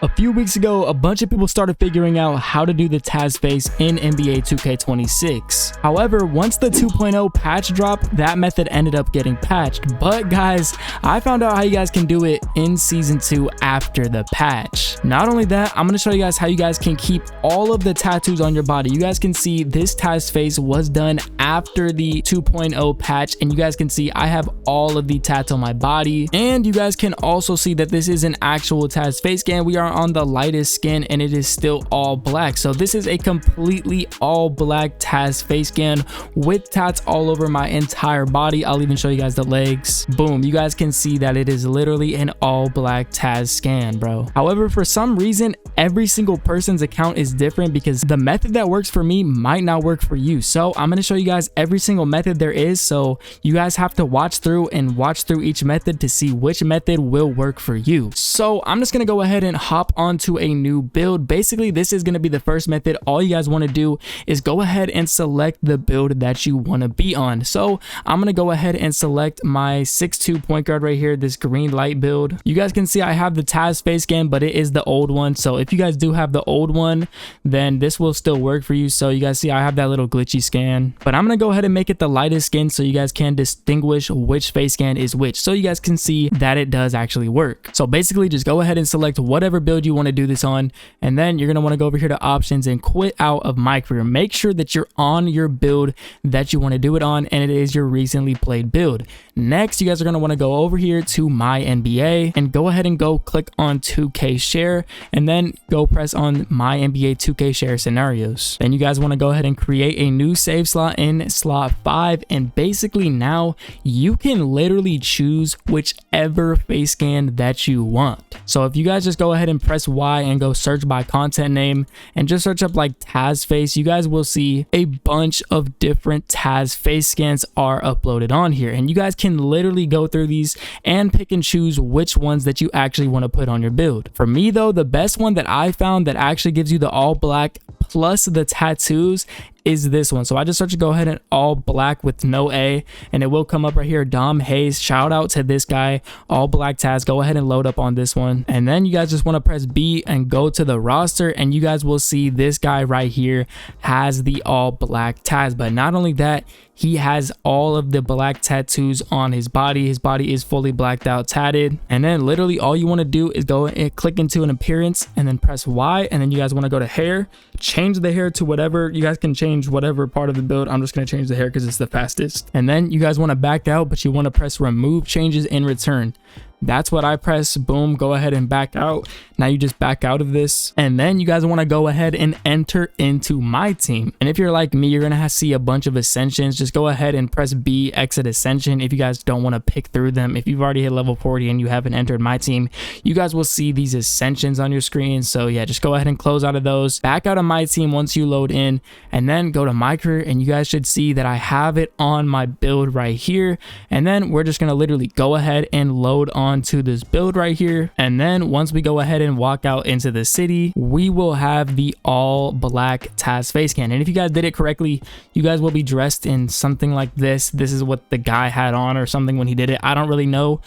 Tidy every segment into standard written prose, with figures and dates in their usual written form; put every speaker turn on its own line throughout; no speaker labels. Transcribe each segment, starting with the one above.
A few weeks ago, a bunch of people started figuring out how to do the Taz face in NBA 2K26. However, once the 2.0 patch dropped, that method ended up getting patched. But guys, I found out how you guys can do it in Season 2 after the patch. Not only that, I'm going to show you guys how you guys can keep all of the tattoos on your body. You guys can see this Taz face was done after the 2.0 patch, and you guys can see I have all of the tats on my body. And you guys can also see that this is an actual Taz face scan. We are on the lightest skin and it is still all black. So this is a completely all black Taz face scan with tats all over my entire body. I'll even show you guys the legs. Boom, you guys can see that it is literally an all black Taz scan, bro. However, for some reason, every single person's account is different because the method that works for me might not work for you. So I'm going to show you guys every single method there is, so you guys have to watch through each method to see which method will work for you. So I'm just going to go ahead and hop onto a new build. Basically, this is going to be the first method. All you guys want to do is go ahead and select the build that you want to be on. So I'm going to go ahead and select my 6'2" point guard right here, this green light build. You guys can see I have the Taz face scan, but it is the old one. So if you guys do have the old one, then this will still work for you. So you guys see I have that little glitchy scan, but I'm going to go ahead and make it the lightest skin so you guys can distinguish which face scan is which, so you guys can see that it does actually work. So basically, just go ahead and select whatever build you want to do this on, and then you're going to want to go over here to options and quit out of my career. Make sure that you're on your build that you want to do it on, and it is your recently played build. Next, you guys are going to want to go over here to my NBA and go ahead and go click on 2K share, and then go press on my NBA 2K share scenarios. Then you guys want to go ahead and create a new save slot in slot 5, and basically now you can literally choose whichever face scan that you want. So if you guys just go ahead and press Y and go search by content name and just search up like Taz face, you guys will see a bunch of different Taz face scans are uploaded on here, and you guys can literally go through these and pick and choose which ones that you actually want to put on your build. For me though, the best one that I found that actually gives you the all black plus the tattoos is this one. So I just search to go ahead and all black with no A, and it will come up right here, Dom Hayes. Shout out to this guy, all black Taz. Go ahead and load up on this one, and then you guys just want to press B and go to the roster, and you guys will see this guy right here has the all black Taz. But not only that, he has all of the black tattoos on his body. His body is fully blacked out, tatted. And then literally all you want to do is go and click into an appearance and then press Y, and then you guys want to go to hair, change the hair to whatever. You guys can change whatever part of the build. I'm just going to change the hair because it's the fastest. And then you guys want to back out, but you want to press remove changes in return. That's what I press. Boom, go ahead and back out. Now you just back out of this, and then you guys want to go ahead and enter into my team. And if you're like me, you're gonna see a bunch of ascensions. Just go ahead and press B, exit ascension, if you guys don't want to pick through them. If you've already hit level 40 and you haven't entered my team, you guys will see these ascensions on your screen. So yeah, just go ahead and close out of those, back out of my team once you load in, and then go to my career, and you guys should see that I have it on my build right here. And then we're just gonna literally go ahead and load on to this build right here, and then once we go ahead and walk out into the city, we will have the all black Taz face scan. And if you guys did it correctly, you guys will be dressed in something like this. This is what the guy had on or something when he did it. I don't really know,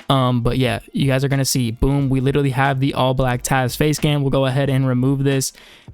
but yeah, you guys are gonna see, boom, we literally have the all black Taz face scan. We'll go ahead and remove this.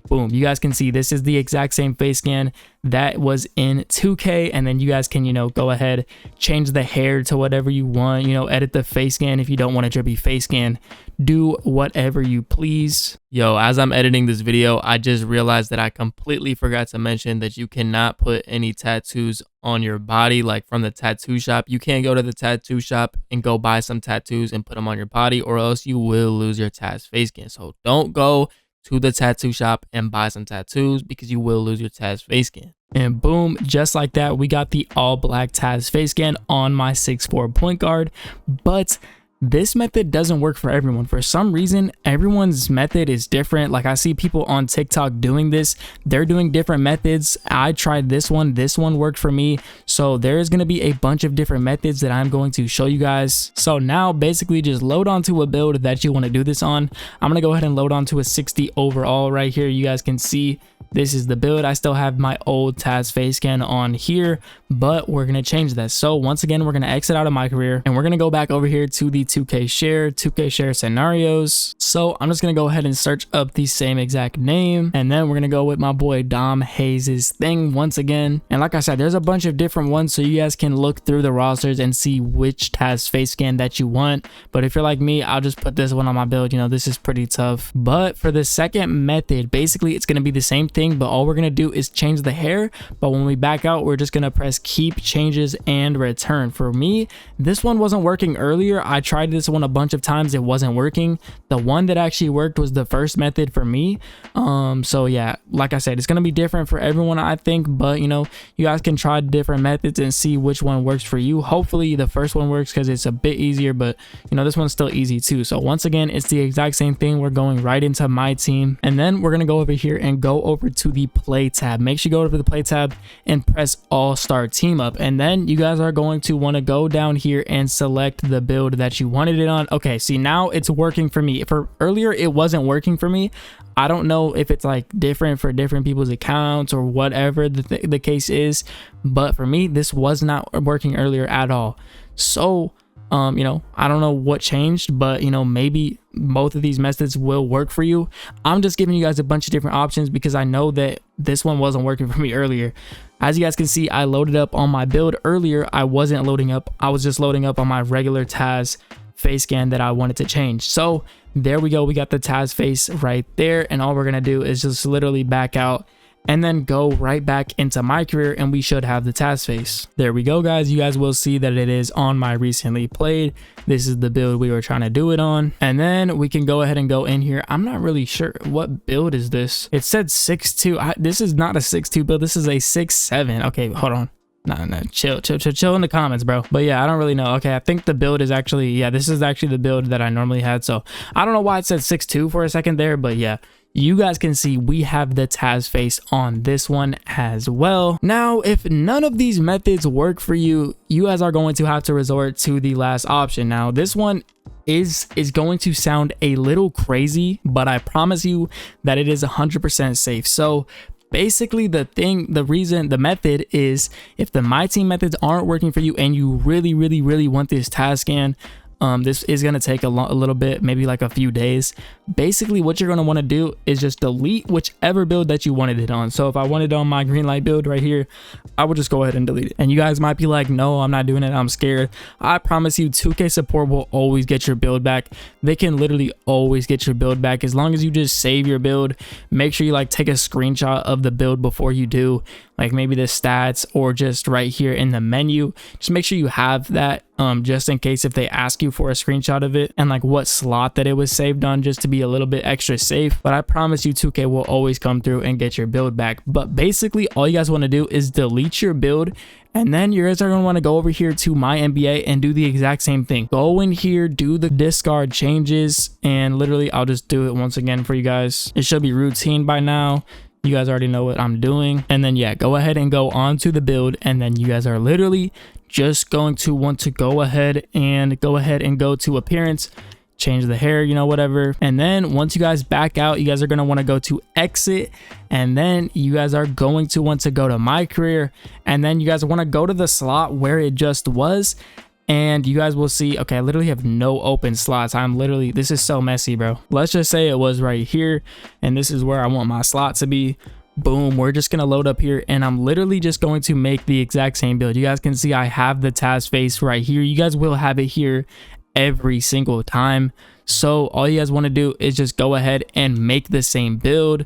Boom, you guys can see this is the exact same face scan that was in 2K, and then you guys can, go ahead, change the hair to whatever you want, edit the face scan if you don't want it to be face scan. Do whatever you please. Yo, as I'm editing this video, I just realized that I completely forgot to mention that you cannot put any tattoos on your body, like from the tattoo shop. You can't go to the tattoo shop and go buy some tattoos and put them on your body, or else you will lose your Taz face scan. So don't go to the tattoo shop and buy some tattoos because you will lose your Taz face scan. And boom, just like that, we got the all black Taz face scan on my 6'4" point guard. But this method doesn't work for everyone. For some reason, everyone's method is different. Like I see people on TikTok doing this. They're doing different methods. I tried this one. This one worked for me. So there's going to be a bunch of different methods that I'm going to show you guys. So now basically just load onto a build that you want to do this on. I'm going to go ahead and load onto a 60 overall right here. You guys can see this is the build. I still have my old Taz face scan on here, but we're going to change that. So once again, we're going to exit out of my career, and we're going to go back over here to the 2K share, 2K share scenarios. So I'm just gonna go ahead and search up the same exact name, and then we're gonna go with my boy Dom Hayes' thing once again. And like I said, there's a bunch of different ones, so you guys can look through the rosters and see which Taz face scan that you want. But if you're like me, I'll just put this one on my build. You know, this is pretty tough. But for the second method, basically it's gonna be the same thing, but all we're gonna do is change the hair. But when we back out, we're just gonna press keep changes and return. For me, this one wasn't working earlier. I tried this one a bunch of times, it wasn't working. The one that actually worked was the first method for me. So yeah, like I said, it's gonna be different for everyone, I think, but you know, you guys can try different methods and see which one works for you. Hopefully the first one works because it's a bit easier, but you know, this one's still easy too. So once again, it's the exact same thing. We're going right into my team, and then we're gonna go over here and go over to the play tab. Make sure you go over to the play tab and press all star team up, and then you guys are going to want to go down here and select the build that you wanted it on. Okay, see, now it's working for me. For earlier it wasn't working for me. I don't know if it's like different for different people's accounts or whatever the case is, but for me this was not working earlier at all. So you know, I don't know what changed, but you know, maybe both of these methods will work for you. I'm just giving you guys a bunch of different options because I know that this one wasn't working for me earlier. As you guys can see, I loaded up on my build earlier. I wasn't loading up, I was just loading up on my regular Taz face scan that I wanted to change. So there we go, we got the Taz face right there, and all we're gonna do is just literally back out and then go right back into my career, and we should have the Taz face. There we go, guys. You guys will see that it is on my recently played. This is the build we were trying to do it on, and then we can go ahead and go in here. I'm not really sure what build is this. It said 6.2. This is not a 6.2 build, this is a 6.7. Okay, hold on. No, chill in the comments, bro. But yeah, I don't really know. Okay, I think the build is actually, yeah, this is actually the build that I normally had. So I don't know why it said 6.2 for a second there, but yeah, you guys can see we have the Taz face on this one as well. Now, if none of these methods work for you, you guys are going to have to resort to the last option. Now, this one is going to sound a little crazy, but I promise you that it is 100% safe. So basically the method is, if the my team methods aren't working for you and you really want this Taz scan, this is going to take a little bit, maybe like a few days. Basically what you're going to want to do is just delete whichever build that you wanted it on. So if I wanted it on my green light build right here, I would just go ahead and delete it. And you guys might be like, no, I'm not doing it, I'm scared. I promise you 2K support will always get your build back. They can literally always get your build back as long as you just save your build. Make sure you like take a screenshot of the build before you do, like maybe the stats or just right here in the menu. Just make sure you have that just in case if they ask you for a screenshot of it and like what slot that it was saved on, just to be a little bit extra safe. But I promise you 2K will always come through and get your build back. But basically all you guys want to do is delete your build, and then you guys are going to want to go over here to my NBA and do the exact same thing. Go in here, do the discard changes, and literally I'll just do it once again for you guys. It should be routine by now. You guys already know what I'm doing. And then yeah, go ahead and go on to the build, and then you guys are literally just going to want to go ahead and go to appearance, change the hair, you know, whatever. And then once you guys back out, you guys are going to want to go to exit, and then you guys are going to want to go to my career, and then you guys want to go to the slot where it just was, and you guys will see, okay, I literally have no open slots. This is so messy, bro. Let's just say it was right here, and this is where I want my slot to be. Boom, we're just gonna load up here, and I'm literally just going to make the exact same build. You guys can see I have the Taz face right here. You guys will have it here every single time. So all you guys want to do is just go ahead and make the same build.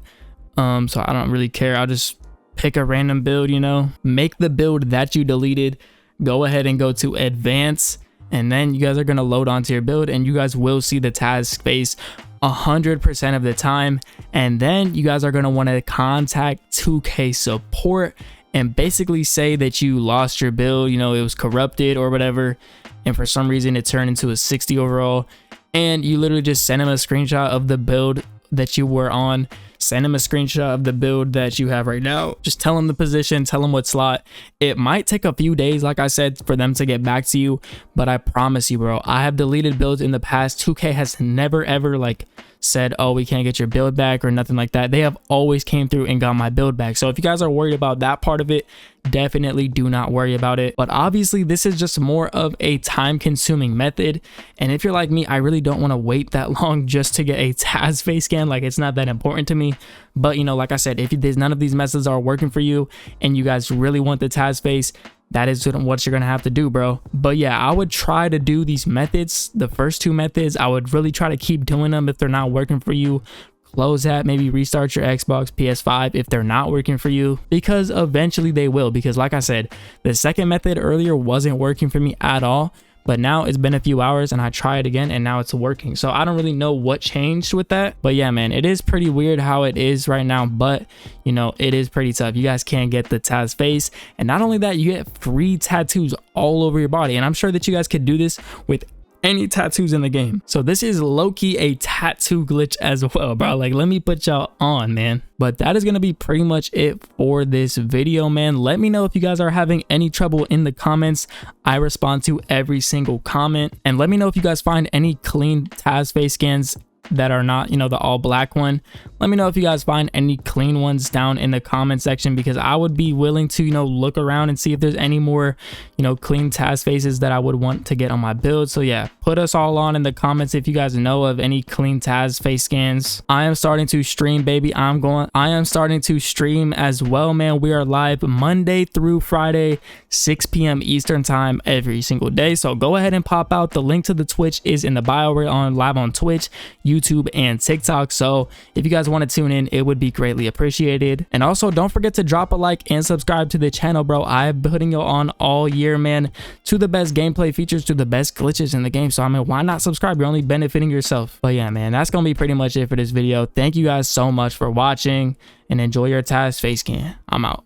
So I don't really care, I'll just pick a random build, you know, make the build that you deleted, go ahead and go to advance, and then you guys are going to load onto your build, and you guys will see the Taz face 100% of the time. And then you guys are going to want to contact 2K support and basically say that you lost your build, you know, it was corrupted or whatever, and for some reason it turned into a 60 overall, and you literally just send them a screenshot of the build that you were on, send them a screenshot of the build that you have right now. Just tell them the position, tell them what slot. It might take a few days, like I said, for them to get back to you, but I promise you, bro, I have deleted builds in the past. 2K has never ever like said, oh, we can't get your build back or nothing like that. They have always came through and got my build back. So if you guys are worried about that part of it, definitely do not worry about it. But obviously this is just more of a time consuming method, and if you're like me, I really don't want to wait that long just to get a Taz face scan. Like, it's not that important to me. But you know, like I said, if there's none of these methods are working for you and you guys really want the Taz face, that is what you're gonna have to do, bro. But yeah, I would try to do these methods, the first two methods. I would really try to keep doing them. If they're not working for you, close that, maybe restart your Xbox, PS5 if they're not working for you, because eventually they will. Because like I said, the second method earlier wasn't working for me at all, but now it's been a few hours and I try it again and now it's working. So I don't really know what changed with that. But yeah, man, it is pretty weird how it is right now, but you know, it is pretty tough. You guys can't get the Taz face, and not only that, you get free tattoos all over your body. And I'm sure that you guys could do this with any tattoos in the game. So this is low-key a tattoo glitch as well, bro. Like, let me put y'all on, man. But that is gonna be pretty much it for this video, man. Let me know if you guys are having any trouble in the comments. I respond to every single comment. And let me know if you guys find any clean Taz face scans that are not, you know, the all black one. Let me know if you guys find any clean ones down in the comment section, because I would be willing to, you know, look around and see if there's any more, you know, clean Taz faces that I would want to get on my build. So yeah, put us all on in the comments if you guys know of any clean Taz face scans. I am starting to stream, baby. I am starting to stream as well, man. We are live Monday through Friday, 6 p.m. Eastern time every single day. So go ahead and pop out. The link to the Twitch is in the bio. We're on live on Twitch, YouTube, and TikTok. So if you guys want to tune in, it would be greatly appreciated. And also don't forget to drop a like and subscribe to the channel, bro. I'm putting you on all year, man, to the best gameplay features, to the best glitches in the game. So I mean, why not subscribe? You're only benefiting yourself. But yeah, man, that's gonna be pretty much it for this video. Thank you guys so much for watching, and enjoy your Taz face scan. I'm out.